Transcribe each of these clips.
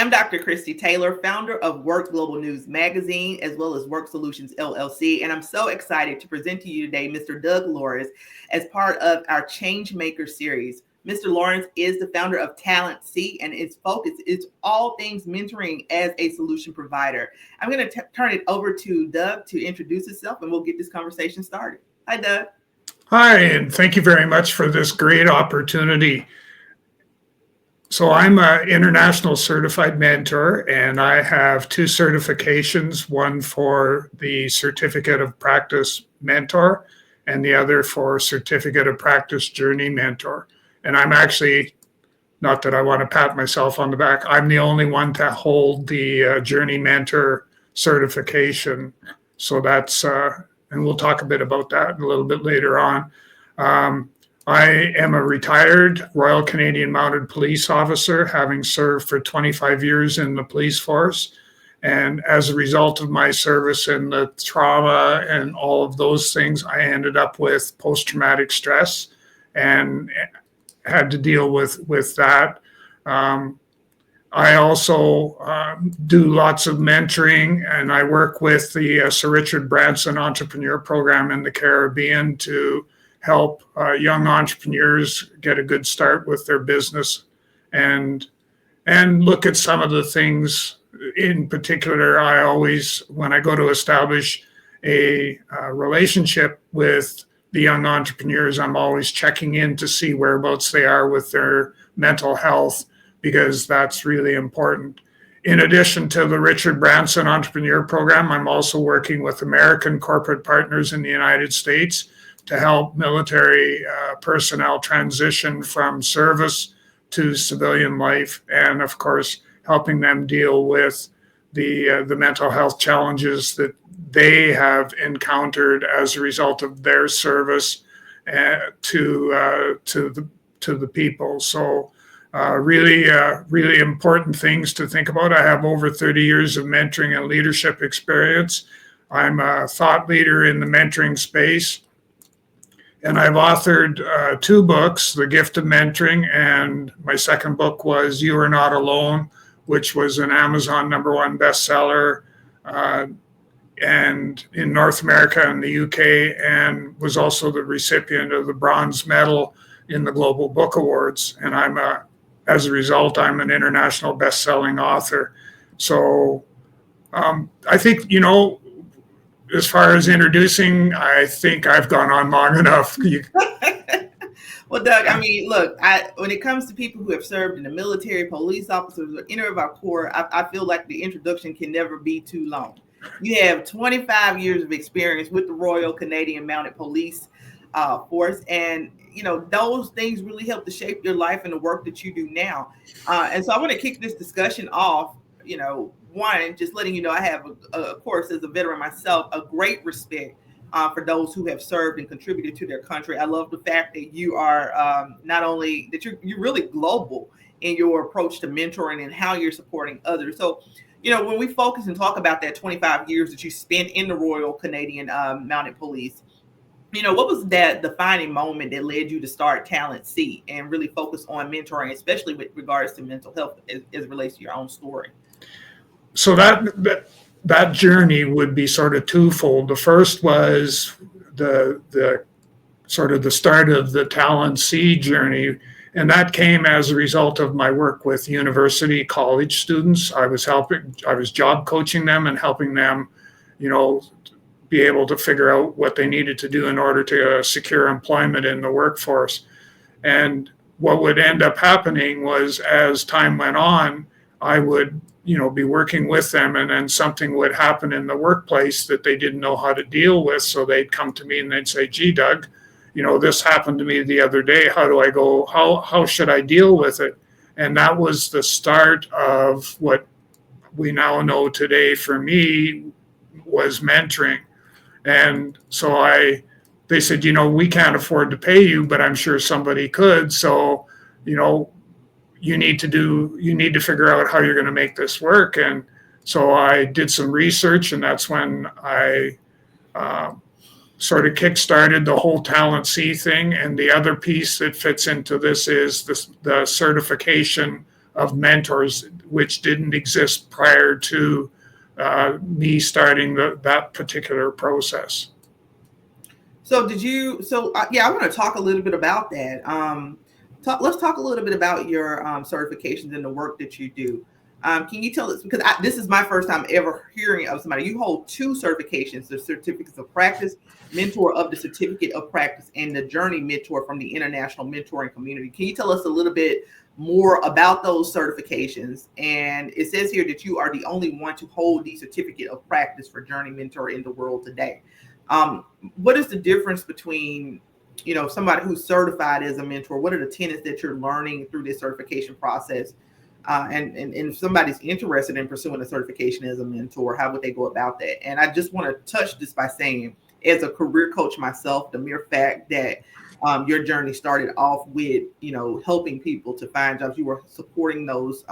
am Dr. Christy Taylor, founder of WORxK Global News Magazine, as well as WORxK Solutions LLC. And I'm so excited to present to you today Mr. Doug Lawrence as part of our Changemaker series. Mr. Lawrence is the founder of TalentC, and its focus is all things mentoring as a solution provider. I'm going to turn it over to Doug to introduce himself, and we'll get this conversation started. Hi, Doug. Hi, and thank you very much for this great opportunity. So I'm an international certified mentor, and I have two certifications, one for the Certificate of Practice Mentor and the other for Certificate of Practice Journey Mentor. And I'm actually, not that I want to pat myself on the back, I'm the only one to hold the Journey Mentor certification. So that's, and we'll talk a bit about that a little bit later on. I am a retired Royal Canadian Mounted Police officer, having served for 25 years in the police force. And as a result of my service and the trauma and all of those things, I ended up with post-traumatic stress and had to deal with that. I also do lots of mentoring, and I work with the Sir Richard Branson Entrepreneur Program in the Caribbean to help young entrepreneurs get a good start with their business and look at some of the things. In particular, I always, when I go to establish a relationship with the young entrepreneurs, I'm always checking in to see whereabouts they are with their mental health, because that's really important. In addition to the Richard Branson Entrepreneur Program, I'm also working with American corporate partners in the United States to help military personnel transition from service to civilian life, and of course, helping them deal with the mental health challenges that they have encountered as a result of their service to the people. So really important things to think about. I have over 30 years of mentoring and leadership experience. I'm a thought leader in the mentoring space. And I've authored two books, The Gift of Mentoring, and my second book was You Are Not Alone, which was an Amazon #1 bestseller and in North America and the UK, and was also the recipient of the bronze medal in the Global Book Awards. And as a result, I'm an international best-selling author. So I think, as far as introducing, I think I've gone on long enough. Well, Doug, I mean, look, when it comes to people who have served in the military, police officers, or any of our corps, I feel like the introduction can never be too long. You have 25 years of experience with the Royal Canadian Mounted Police Force, and those things really help to shape your life and the work that you do now. And so I want to kick this discussion off. One, just letting you know, I have, of course, as a veteran myself, a great respect for those who have served and contributed to their country. I love the fact that you are not only that you're really global in your approach to mentoring and how you're supporting others. So, when we focus and talk about that 25 years that you spent in the Royal Canadian Mounted Police, what was that defining moment that led you to start TalentC and really focus on mentoring, especially with regards to mental health as it relates to your own story? So that journey would be sort of twofold. The first was the sort of the start of the TalentC journey, and that came as a result of my work with university college students. I was job coaching them and helping them, be able to figure out what they needed to do in order to secure employment in the workforce. And what would end up happening was, as time went on, I would be working with them, and then something would happen in the workplace that they didn't know how to deal with. So they'd come to me and they'd say, "Gee, Doug, this happened to me the other day. How do I go? How should I deal with it?" And that was the start of what we now know today for me was mentoring. And so they said, "We can't afford to pay you, but I'm sure somebody could. So, you need to figure out how you're going to make this work." And so I did some research, and that's when I sort of kickstarted the whole TalentC thing. And the other piece that fits into this is the certification of mentors, which didn't exist prior to me starting that particular process. So I want to talk a little bit about that. Let's talk a little bit about your certifications and the work that you do. Can you tell us, because this is my first time ever hearing of somebody, you hold 2 certifications, the Certificates of Practice, Mentor of the Certificate of Practice, and the Journey Mentor from the International Mentoring Community. Can you tell us a little bit more about those certifications? And it says here that you are the only one to hold the Certificate of Practice for Journey Mentor in the world today. What is the difference between, somebody who's certified as a mentor? What are the tenets that you're learning through this certification process? And if somebody's interested in pursuing a certification as a mentor, how would they go about that? And I just want to touch this by saying, as a career coach myself, the mere fact that your journey started off with, helping people to find jobs, you were supporting those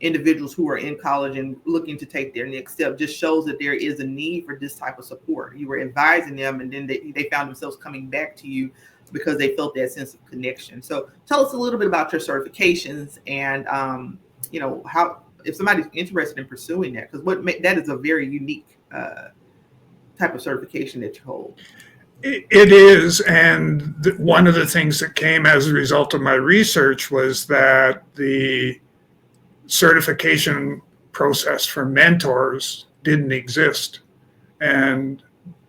individuals who are in college and looking to take their next step, just shows that there is a need for this type of support. You were advising them, and then they found themselves coming back to you because they felt that sense of connection. So tell us a little bit about your certifications and, how, if somebody's interested in pursuing that, because that is a very unique type of certification that you hold. It is. And one of the things that came as a result of my research was that the certification process for mentors didn't exist. And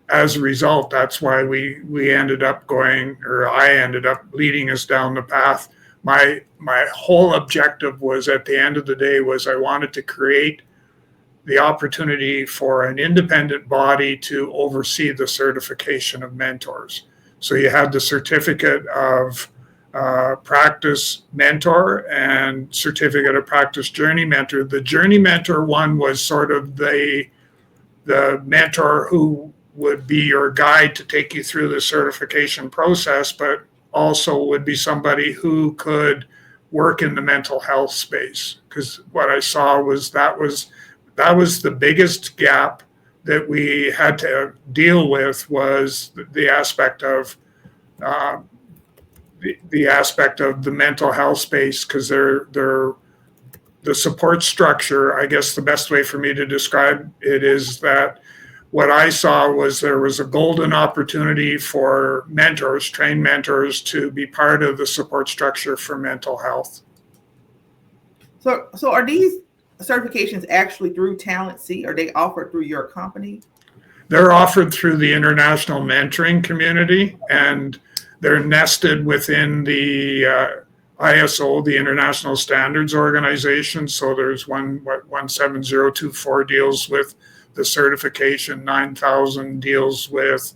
as a result, that's why we ended up I ended up leading us down the path. My whole objective was, at the end of the day, was I wanted to create the opportunity for an independent body to oversee the certification of mentors. So you had the Certificate of Practice Mentor and Certificate of Practice Journey Mentor. The Journey Mentor one was sort of the mentor who would be your guide to take you through the certification process, but also would be somebody who could work in the mental health space. Because what I saw was that was the biggest gap that we had to deal with, was the aspect of the aspect of the mental health space, because they're the support structure. I guess the best way for me to describe it is that what I saw was there was a golden opportunity for mentors, trained mentors, to be part of the support structure for mental health. So are these certifications actually through TalentC? Are they offered through your company? They're offered through the international mentoring community, and they're nested within the ISO, the International Standards Organization. So there's 17024 deals with the certification, 9000 deals with,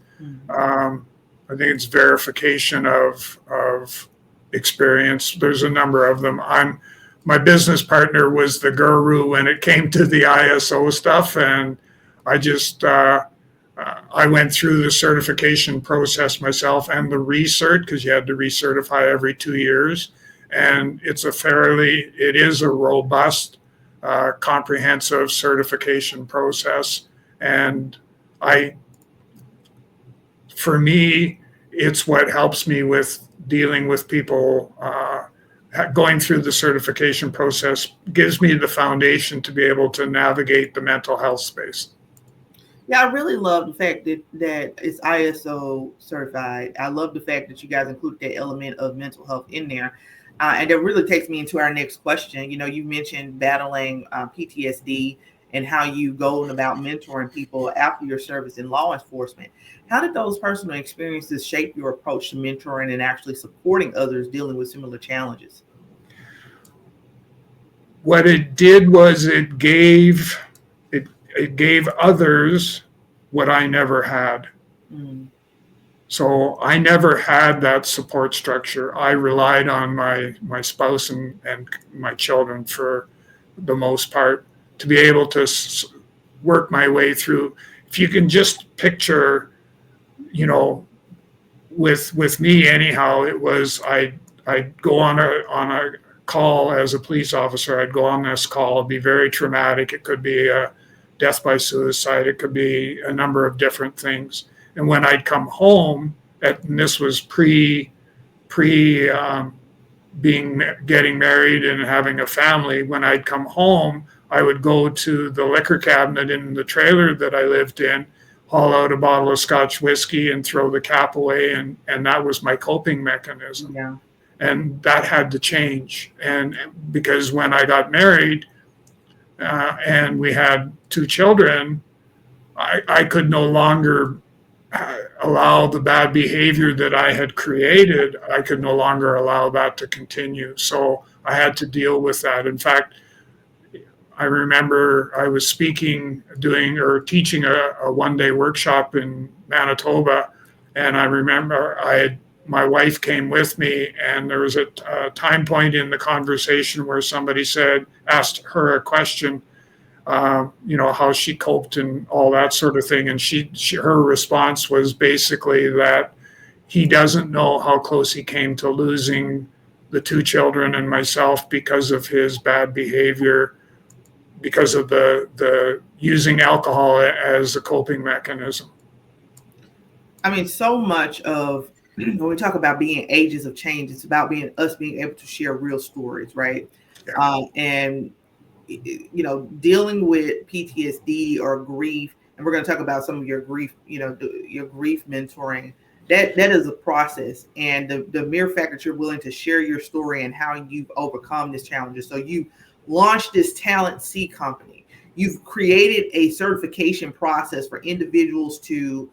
I think it's verification of experience. There's a number of them. My business partner was the guru when it came to the ISO stuff, and I just I went through the certification process myself and the recert, because you had to recertify every 2 years, and it is a robust, comprehensive certification process. And for me, it's what helps me with dealing with people. Going through the certification process gives me the foundation to be able to navigate the mental health space. Yeah, I really love the fact that it's ISO certified. I love the fact that you guys included that element of mental health in there. And that really takes me into our next question. You mentioned battling PTSD and how you go about mentoring people after your service in law enforcement. How did those personal experiences shape your approach to mentoring and actually supporting others dealing with similar challenges? What it did was it gave others what I never had. So I never had that support structure. I relied on my spouse and my children for the most part to be able to work my way through. If you can just picture, with me anyhow, it was I'd go on a call as a police officer. I'd go on this call. It'd be very traumatic. It could be a death by suicide. It could be a number of different things. And when I'd come home, and this was pre getting married and having a family, when I'd come home, I would go to the liquor cabinet in the trailer that I lived in, haul out a bottle of Scotch whiskey and throw the cap away. And that was my coping mechanism. Yeah. And that had to change. And because when I got married and we had 2 children, I could no longer allow the bad behavior that I had created. I could no longer allow that to continue. So I had to deal with that. In fact, I remember I was teaching a one-day workshop in Manitoba, and I remember my wife came with me, and there was a time point in the conversation where somebody asked her a question, how she coped and all that sort of thing. And her response was basically that he doesn't know how close he came to losing the 2 children and myself because of his bad behavior, because of the using alcohol as a coping mechanism. I mean, so much of when we talk about being agents of change, it's about us being able to share real stories, right? Yeah. And dealing with PTSD or grief, and we're going to talk about some of your grief, your grief mentoring. That is a process, and the mere fact that you're willing to share your story and how you've overcome this challenges. So you launched this TalentC company. You've created a certification process for individuals to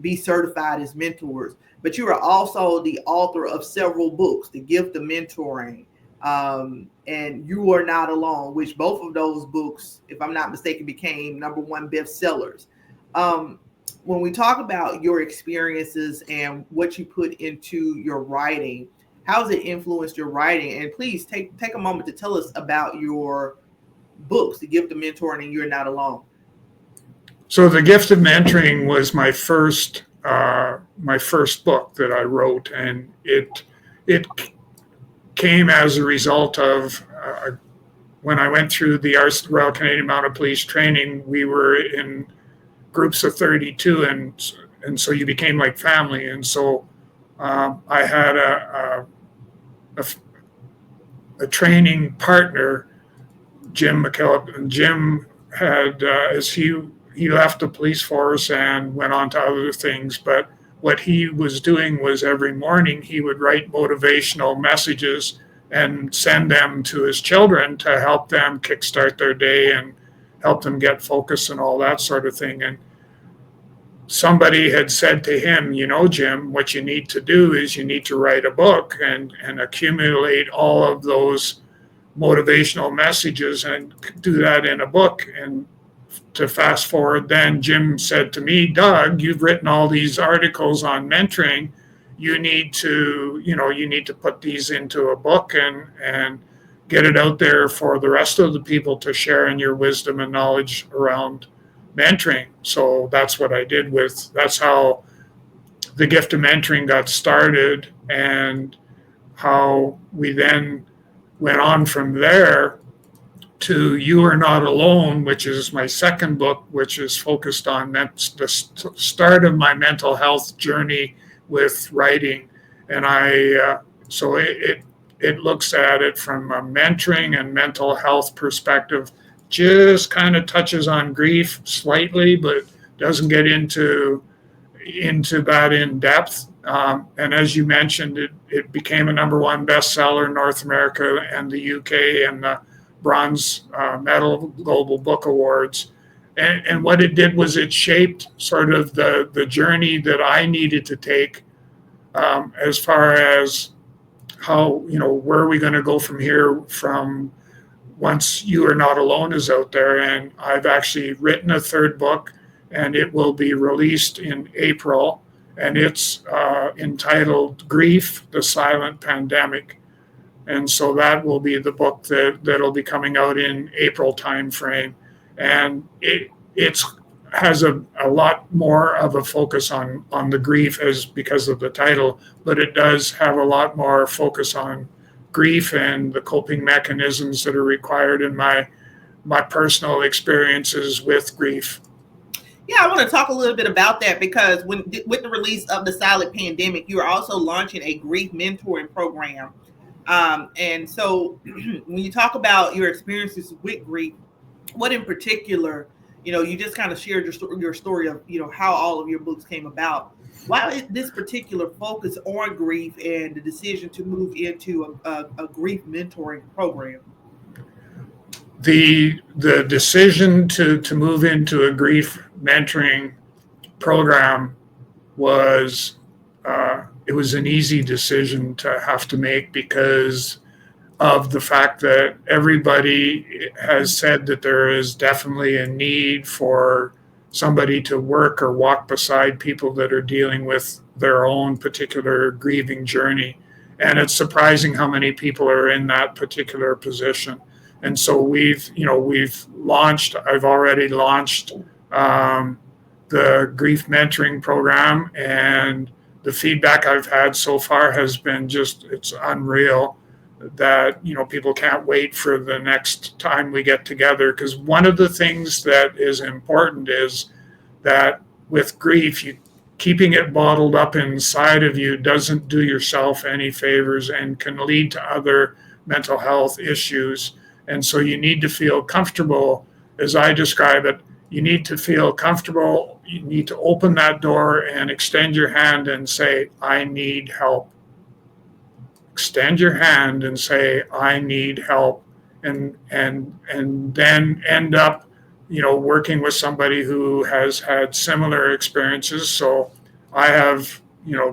be certified as mentors, but you are also the author of several books, The Gift of Mentoring, and You Are Not Alone, which both of those books, if I'm not mistaken, became #1 bestsellers. When we talk about your experiences and what you put into your writing, how has it influenced your writing? And please take a moment to tell us about your books, The Gift of Mentoring and You're Not Alone. So The Gift of Mentoring was my first book that I wrote, and it came as a result of when I went through the Royal Canadian Mounted Police training. We were in groups of 32, and so you became like family. And so I had a training partner, Jim McKillop, and Jim had as he left the police force and went on to other things, but what he was doing was every morning he would write motivational messages and send them to his children to help them kickstart their day and help them get focused and all that sort of thing. And somebody had said to him, Jim, what you need to do is you need to write a book and accumulate all of those motivational messages and do that in a book. And to fast forward, then Jim said to me, Doug, you've written all these articles on mentoring. You need to put these into a book and get it out there for the rest of the people to share in your wisdom and knowledge around mentoring. So that's what I did that's how The Gift of Mentoring got started, and how we then went on from there to You Are Not Alone, which is my second book, which is focused on the start of my mental health journey with writing. And so it looks at it from a mentoring and mental health perspective, just kind of touches on grief slightly, but doesn't get into that in depth. And as you mentioned, it became a #1 bestseller in North America and the UK, and the Bronze Medal Global Book Awards. And what it did was it shaped sort of the journey that I needed to take as far as how, where are we going to go from here from once You Are Not Alone is out there. And I've actually written a third book, and it will be released in April. And it's entitled Grief, the Silent Pandemic. And so that will be the book that'll be coming out in April timeframe. And it has a lot more of a focus on the grief because of the title, but it does have a lot more focus on grief and the coping mechanisms that are required in my personal experiences with grief. Yeah, I want to talk a little bit about that, because with the release of The Silent Pandemic, you are also launching a grief mentoring program. And so when you talk about your experiences with grief, what in particular, you just kind of shared your story of, how all of your books came about. Why is this particular focus on grief and the decision to move into a grief mentoring program? The decision to move into a grief mentoring program was it was an easy decision to have to make because of the fact that everybody has said that there is definitely a need for somebody to work or walk beside people that are dealing with their own particular grieving journey. And it's surprising how many people are in that particular position. And so we've launched, I've already launched the grief mentoring program, and the feedback I've had so far has been it's unreal that people can't wait for the next time we get together, because one of the things that is important is that with grief, keeping it bottled up inside of you doesn't do yourself any favors and can lead to other mental health issues. And so you need to feel comfortable, as I describe it. You need to feel comfortable. You need to open that door and extend your hand and say, I need help. Extend your hand and say, I need help, and then end up, working with somebody who has had similar experiences. So I have,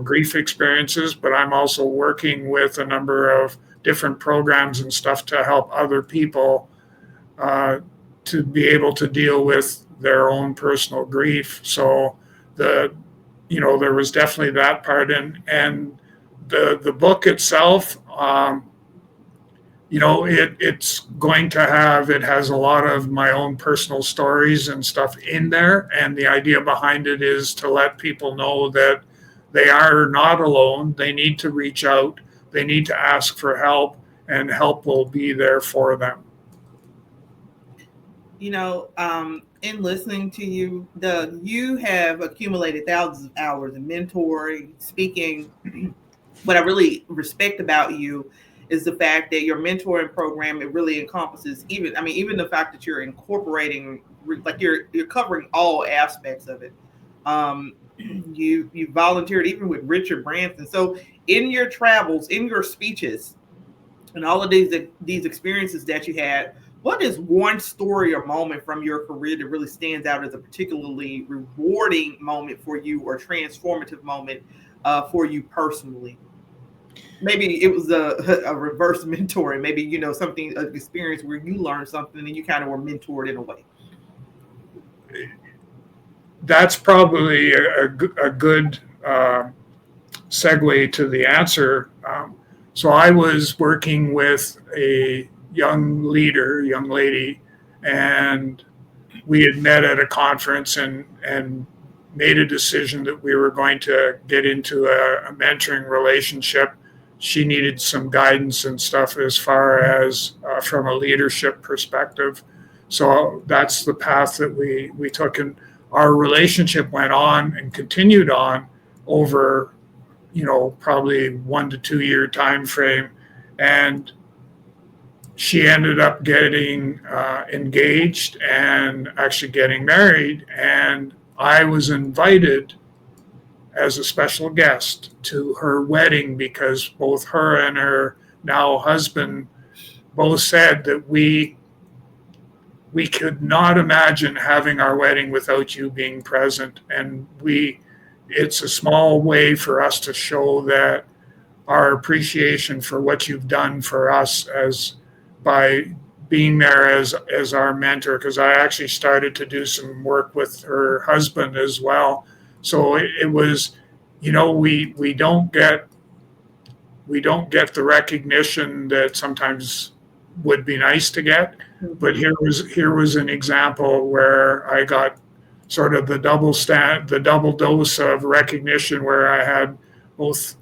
grief experiences, but I'm also working with a number of different programs and stuff to help other people to be able to deal with their own personal grief. So there was definitely that part, and the book itself, it has a lot of my own personal stories and stuff in there. And the idea behind it is to let people know that they are not alone. They need to reach out. They need to ask for help, and help will be there for them. In listening to you, Doug, you have accumulated thousands of hours in mentoring, speaking. What I really respect about you is the fact that your mentoring program, it really encompasses even the fact that you're incorporating, like you're covering all aspects of it. You volunteered even with Richard Branson. So in your travels, in your speeches, and all of these experiences that you had, what is one story or moment from your career that really stands out as a particularly rewarding moment for you, or transformative moment for you personally? Maybe it was a reverse mentoring. Maybe, something, an experience where you learned something and you kind of were mentored in a way. That's probably a good segue to the answer. So I was working with a young lady, and we had met at a conference and made a decision that we were going to get into a mentoring relationship. She needed some guidance and stuff as far as from a leadership perspective. So that's the path that we took, and our relationship went on and continued on over, probably 1 to 2 year time frame. And she ended up getting engaged and actually getting married. And I was invited as a special guest to her wedding, because both her and her now husband both said that we could not imagine having our wedding without you being present. And it's a small way for us to show that our appreciation for what you've done for us as by being there as our mentor, because I actually started to do some work with her husband as well. So it was, we don't get the recognition that sometimes would be nice to get. But here was an example where I got sort of the double dose of recognition, where I had both,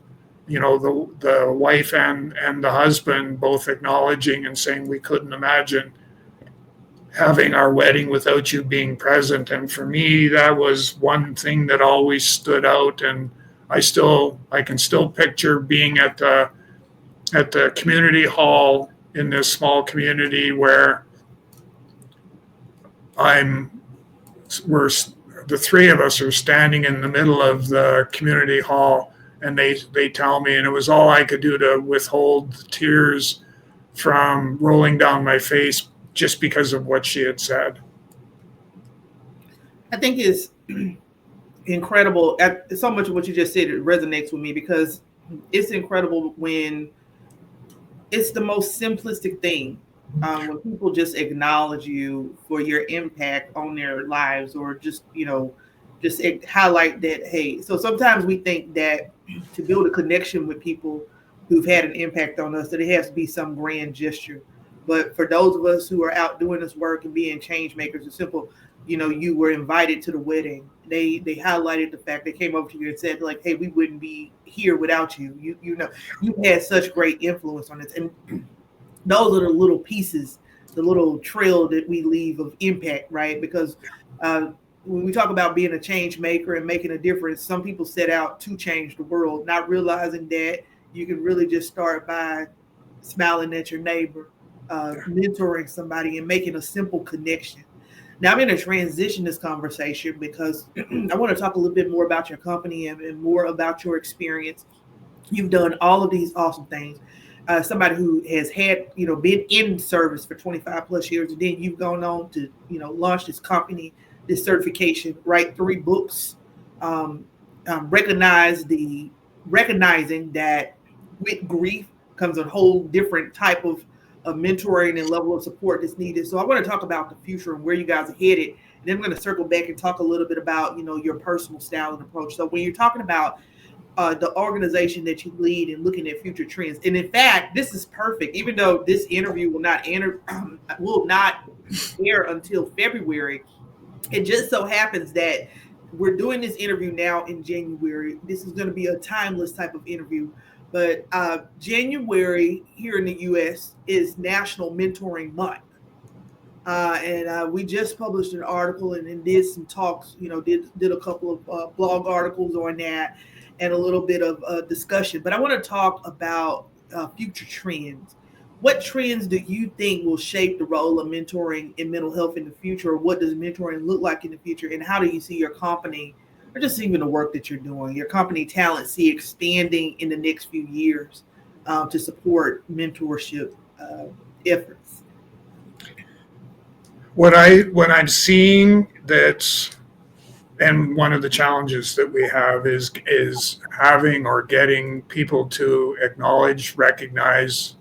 the wife and the husband both acknowledging and saying we couldn't imagine having our wedding without you being present. And for me, that was one thing that always stood out. And I can still picture being at the at the community hall in this small community where we're the three of us are standing in the middle of the community hall, and they tell me, and it was all I could do to withhold the tears from rolling down my face just because of what she had said. I think it's incredible. So much of what you just said, it resonates with me because it's incredible when it's the most simplistic thing. When people just acknowledge you for your impact on their lives, or just, just highlight that, hey, so sometimes we think that to build a connection with people who've had an impact on us, that it has to be some grand gesture. But for those of us who are out doing this work and being change makers, it's simple. You were invited to the wedding. They highlighted the fact, they came over to you and said, like, hey, we wouldn't be here without you. You had such great influence on this. And those are the little pieces, the little trail that we leave of impact, right? Because when we talk about being a change maker and making a difference, some people set out to change the world, not realizing that you can really just start by smiling at your neighbor, mentoring somebody, and making a simple connection. Now I'm going to transition this conversation because I want to talk a little bit more about your company and more about your experience. You've done all of these awesome things. Somebody who has had, been in service for 25 plus years, and then you've gone on to, launch this company, this certification, write 3 books, recognizing that with grief comes a whole different type of mentoring and level of support that's needed. So I want to talk about the future and where you guys are headed. And then I'm going to circle back and talk a little bit about, your personal style and approach. So when you're talking about the organization that you lead and looking at future trends. And in fact, this is perfect. Even though this interview will not air until February, it just so happens that we're doing this interview now in January. This is going to be a timeless type of interview. But January here in the U.S. is National Mentoring Month. And we just published an article and did some talks, did a couple of blog articles on that, and a little bit of discussion. But I want to talk about future trends. What trends do you think will shape the role of mentoring in mental health in the future? What does mentoring look like in the future? And how do you see your company, or just even the work that you're doing, your company TalentC, expanding in the next few years to support mentorship efforts? What I'm seeing that's, and one of the challenges that we have is having or getting people to acknowledge, recognize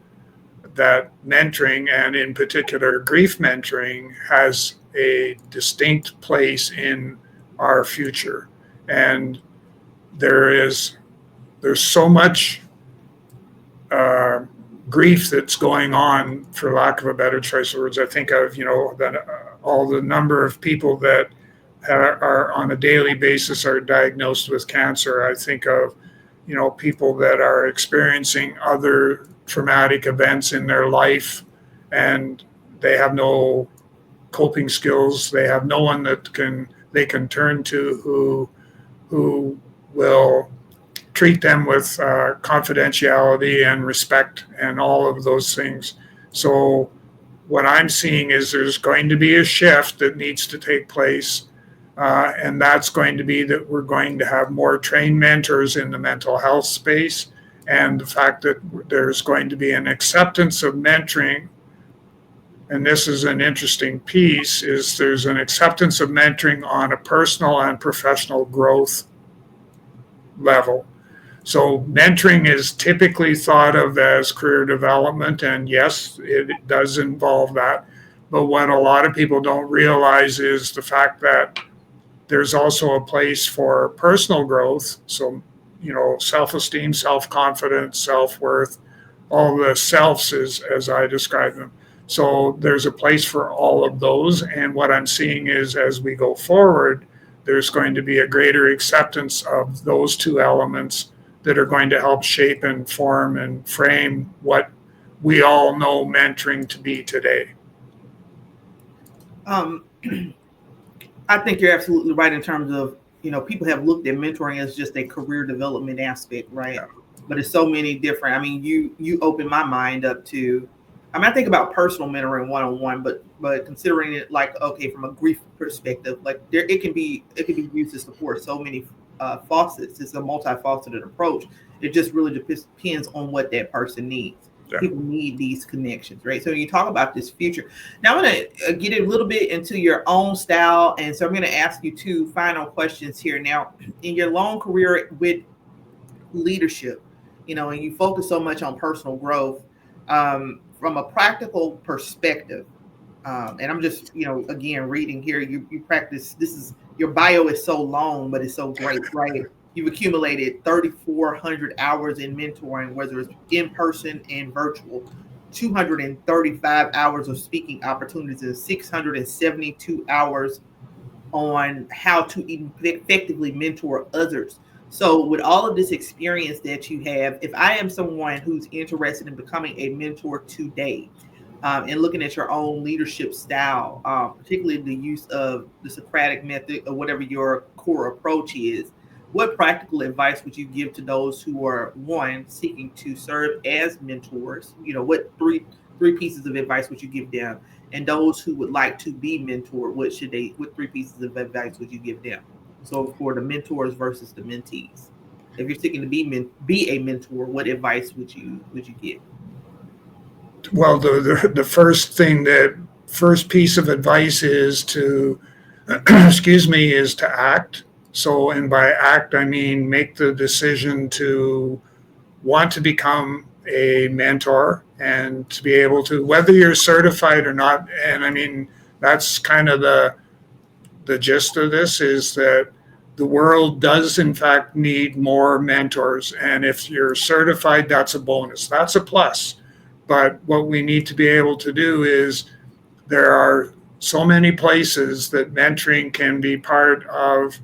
that mentoring, and in particular grief mentoring, has a distinct place in our future. And there's so much grief that's going on, for lack of a better choice of words. I think of, all the number of people that are on a daily basis are diagnosed with cancer. I think of, people that are experiencing other traumatic events in their life, and they have no coping skills. They have no one that they can turn to who will treat them with confidentiality and respect and all of those things. So what I'm seeing is there's going to be a shift that needs to take place. And that's going to be that we're going to have more trained mentors in the mental health space. And the fact that there's going to be an acceptance of mentoring, and this is an interesting piece, is there's an acceptance of mentoring on a personal and professional growth level. So mentoring is typically thought of as career development, and yes, it does involve that. But what a lot of people don't realize is the fact that there's also a place for personal growth. So, self-esteem, self-confidence, self-worth, all the selves as I describe them. So there's a place for all of those. And what I'm seeing is as we go forward, there's going to be a greater acceptance of those two elements that are going to help shape and form and frame what we all know mentoring to be today. I think you're absolutely right in terms of, people have looked at mentoring as just a career development aspect, right? but it's so many different. I mean, you open my mind up to. I mean, I think about personal mentoring one-on-one, but considering it like, okay, from a grief perspective, like it can be used to support so many faucets. It's a multifaceted approach. It just really depends on what that person needs. Yeah. People need these connections, right? So when you talk about this future, now I'm going to get a little bit into your own style, and so I'm going to ask you two final questions here. Now, in your long career with leadership, and you focus so much on personal growth, from a practical perspective, and I'm just, again, reading here, you practice, your bio is so long, but it's so great, right? You've accumulated 3,400 hours in mentoring, whether it's in person and virtual, 235 hours of speaking opportunities, and 672 hours on how to effectively mentor others. So with all of this experience that you have, if I am someone who's interested in becoming a mentor today, and looking at your own leadership style, particularly the use of the Socratic method or whatever your core approach is, what practical advice would you give to those who are, one, seeking to serve as mentors? What three pieces of advice would you give them? And those who would like to be mentored, what three pieces of advice would you give them? So for the mentors versus the mentees, if you're seeking to be a mentor, what advice would you give? Well, the first piece of advice is to, is to act. So, and by act, I mean make the decision to want to become a mentor and to be able to, whether you're certified or not. And I mean, that's kind of the gist of this, is that the world does in fact need more mentors. And if you're certified, that's a bonus. That's a plus. But what we need to be able to do is, there are so many places that mentoring can be part of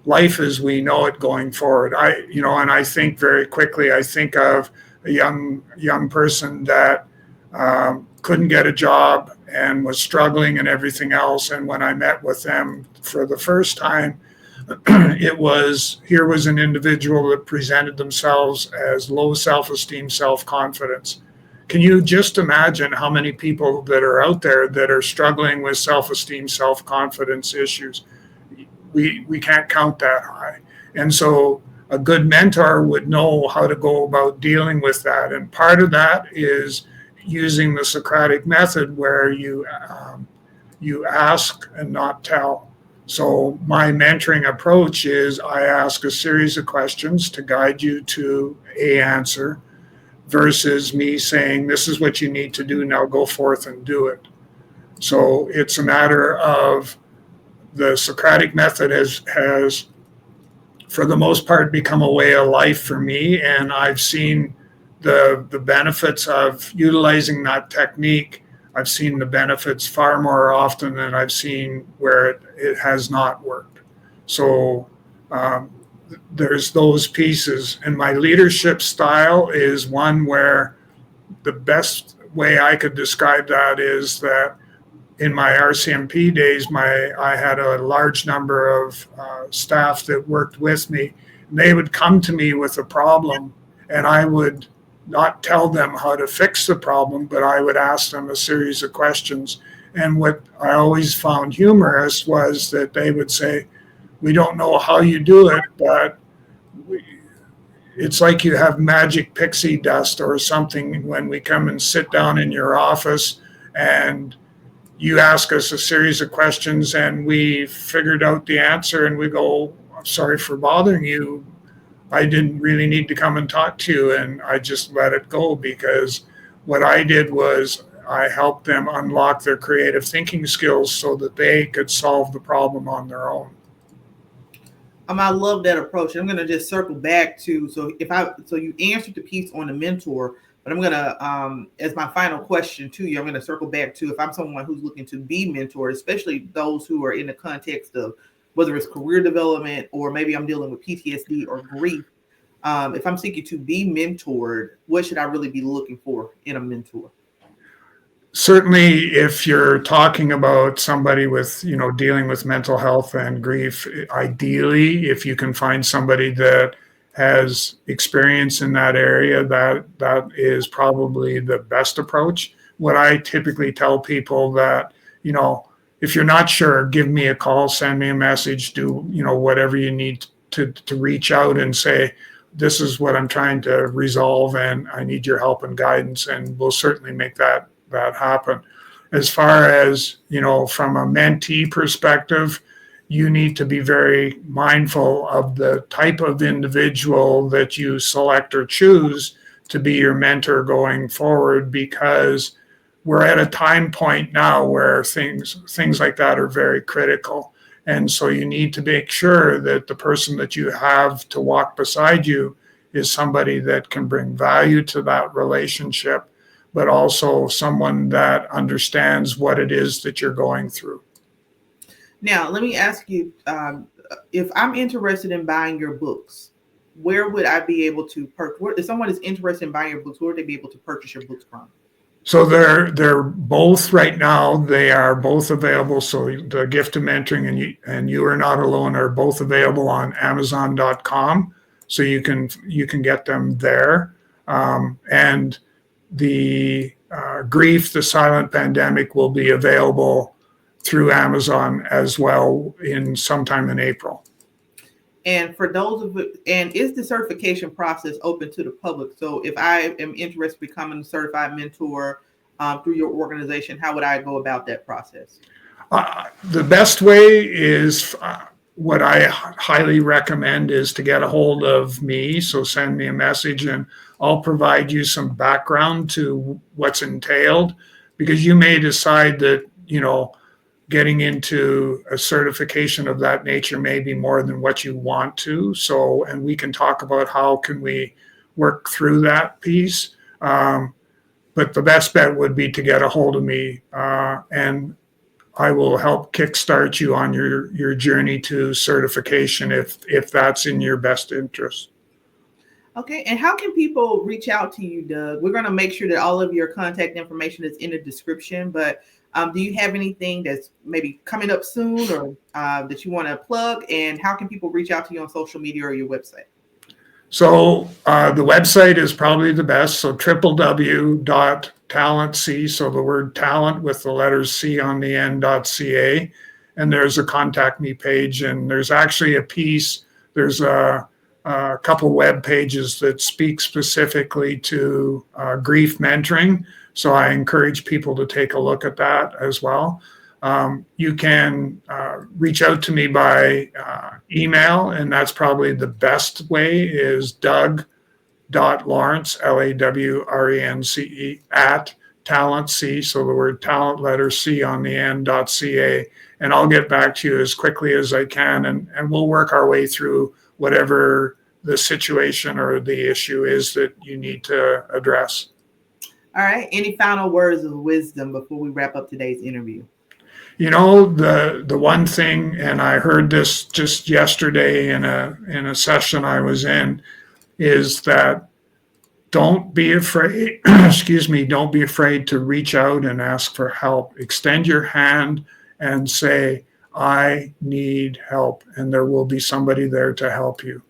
life as we know it going forward. And I think very quickly, I think of a young person that couldn't get a job and was struggling and everything else. And when I met with them for the first time, here was an individual that presented themselves as low self-esteem, self-confidence. Can you just imagine how many people that are out there that are struggling with self-esteem, self-confidence issues? We can't count that high. And so a good mentor would know how to go about dealing with that. And part of that is using the Socratic method, where you ask and not tell. So my mentoring approach is, I ask a series of questions to guide you to an answer, versus me saying, this is what you need to do, now go forth and do it. So it's a matter of, the Socratic method has for the most part become a way of life for me, and I've seen the benefits of utilizing that technique. I've seen the benefits far more often than I've seen where it has not worked. So there's those pieces. And my leadership style is one where, the best way I could describe that is that in my RCMP days, I had a large number of staff that worked with me. And they would come to me with a problem, and I would not tell them how to fix the problem, but I would ask them a series of questions. And what I always found humorous was that they would say, we don't know how you do it, but it's like you have magic pixie dust or something when we come and sit down in your office and you ask us a series of questions and we figured out the answer, and we go, sorry for bothering you. I didn't really need to come and talk to you. And I just let it go, because what I did was I helped them unlock their creative thinking skills so that they could solve the problem on their own. I love that approach. I'm going to just circle back to, so you answered the piece on the mentor, but I'm going to, as my final question to you, I'm going to circle back to, if I'm someone who's looking to be mentored, especially those who are in the context of whether it's career development or maybe I'm dealing with PTSD or grief. If I'm seeking to be mentored, what should I really be looking for in a mentor? Certainly, if you're talking about somebody with, dealing with mental health and grief, ideally, if you can find somebody that has experience in that area, that is probably the best approach. What I typically tell people that, if you're not sure, give me a call, send me a message, do, whatever you need to reach out and say, this is what I'm trying to resolve and I need your help and guidance, and we'll certainly make that happen. As far as, from a mentee perspective, you need to be very mindful of the type of individual that you select or choose to be your mentor going forward, because we're at a time point now where things like that are very critical. And so you need to make sure that the person that you have to walk beside you is somebody that can bring value to that relationship, but also someone that understands what it is that you're going through. Now, let me ask you, if I'm interested in buying your books, where would I be able to purchase? If someone is interested in buying your books, where would they be able to purchase your books from? So they're both right now. They are both available. So the Gift of Mentoring and You Are Not Alone are both available on Amazon.com. So you can get them there. And the Grief, the Silent Pandemic will be available through Amazon as well sometime in April. And for those and is the certification process open to the public? So if I am interested in becoming a certified mentor through your organization, how would I go about that process? The best way is what I highly recommend is to get a hold of me. So send me a message and I'll provide you some background to what's entailed, because you may decide that, getting into a certification of that nature may be more than what you want to. So, and we can talk about how can we work through that piece. But the best bet would be to get a hold of me, and I will help kickstart you on your journey to certification if that's in your best interest. Okay, and how can people reach out to you, Doug? We're going to make sure that all of your contact information is in the description, but do you have anything that's maybe coming up soon or that you want to plug? And how can people reach out to you on social media or your website? So the website is probably the best. So www.TalentC, so the word talent with the letters C on the end.ca. And there's a contact me page. And there's actually a piece, there's a couple web pages that speak specifically to grief mentoring. So I encourage people to take a look at that as well. You can reach out to me by email, and that's probably the best way, is doug.lawrence, LAWRENCE, at TalentC, so the word talent, letter C on the end.ca. And I'll get back to you as quickly as I can, and we'll work our way through whatever the situation or the issue is that you need to address. All right. Any final words of wisdom before we wrap up today's interview? The one thing, and I heard this just yesterday in a session I was in, is that don't be afraid, don't be afraid to reach out and ask for help. Extend your hand and say, I need help, and there will be somebody there to help you.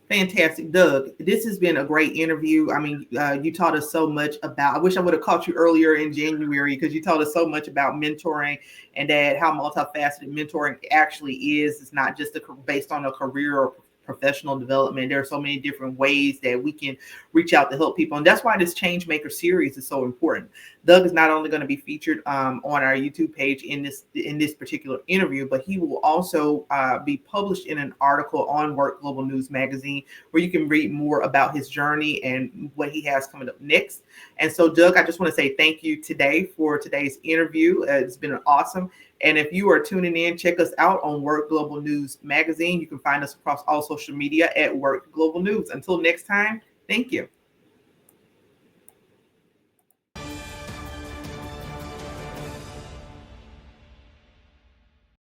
Fantastic. Doug, this has been a great interview. I mean, you taught us so much about, I wish I would have caught you earlier in January, because you taught us so much about mentoring and that how multifaceted mentoring actually is. It's not just based on a career or professional development. There are so many different ways that we can reach out to help people. And that's why this Changemaker series is so important. Doug is not only going to be featured on our YouTube page in this particular interview, but he will also be published in an article on WORxK Global News Magazine, where you can read more about his journey and what he has coming up next. And so, Doug, I just want to say thank you today for today's interview. It's been awesome. And if you are tuning in, check us out on WORxK Global News Magazine. You can find us across all social media at WORxK Global News. Until next time, thank you.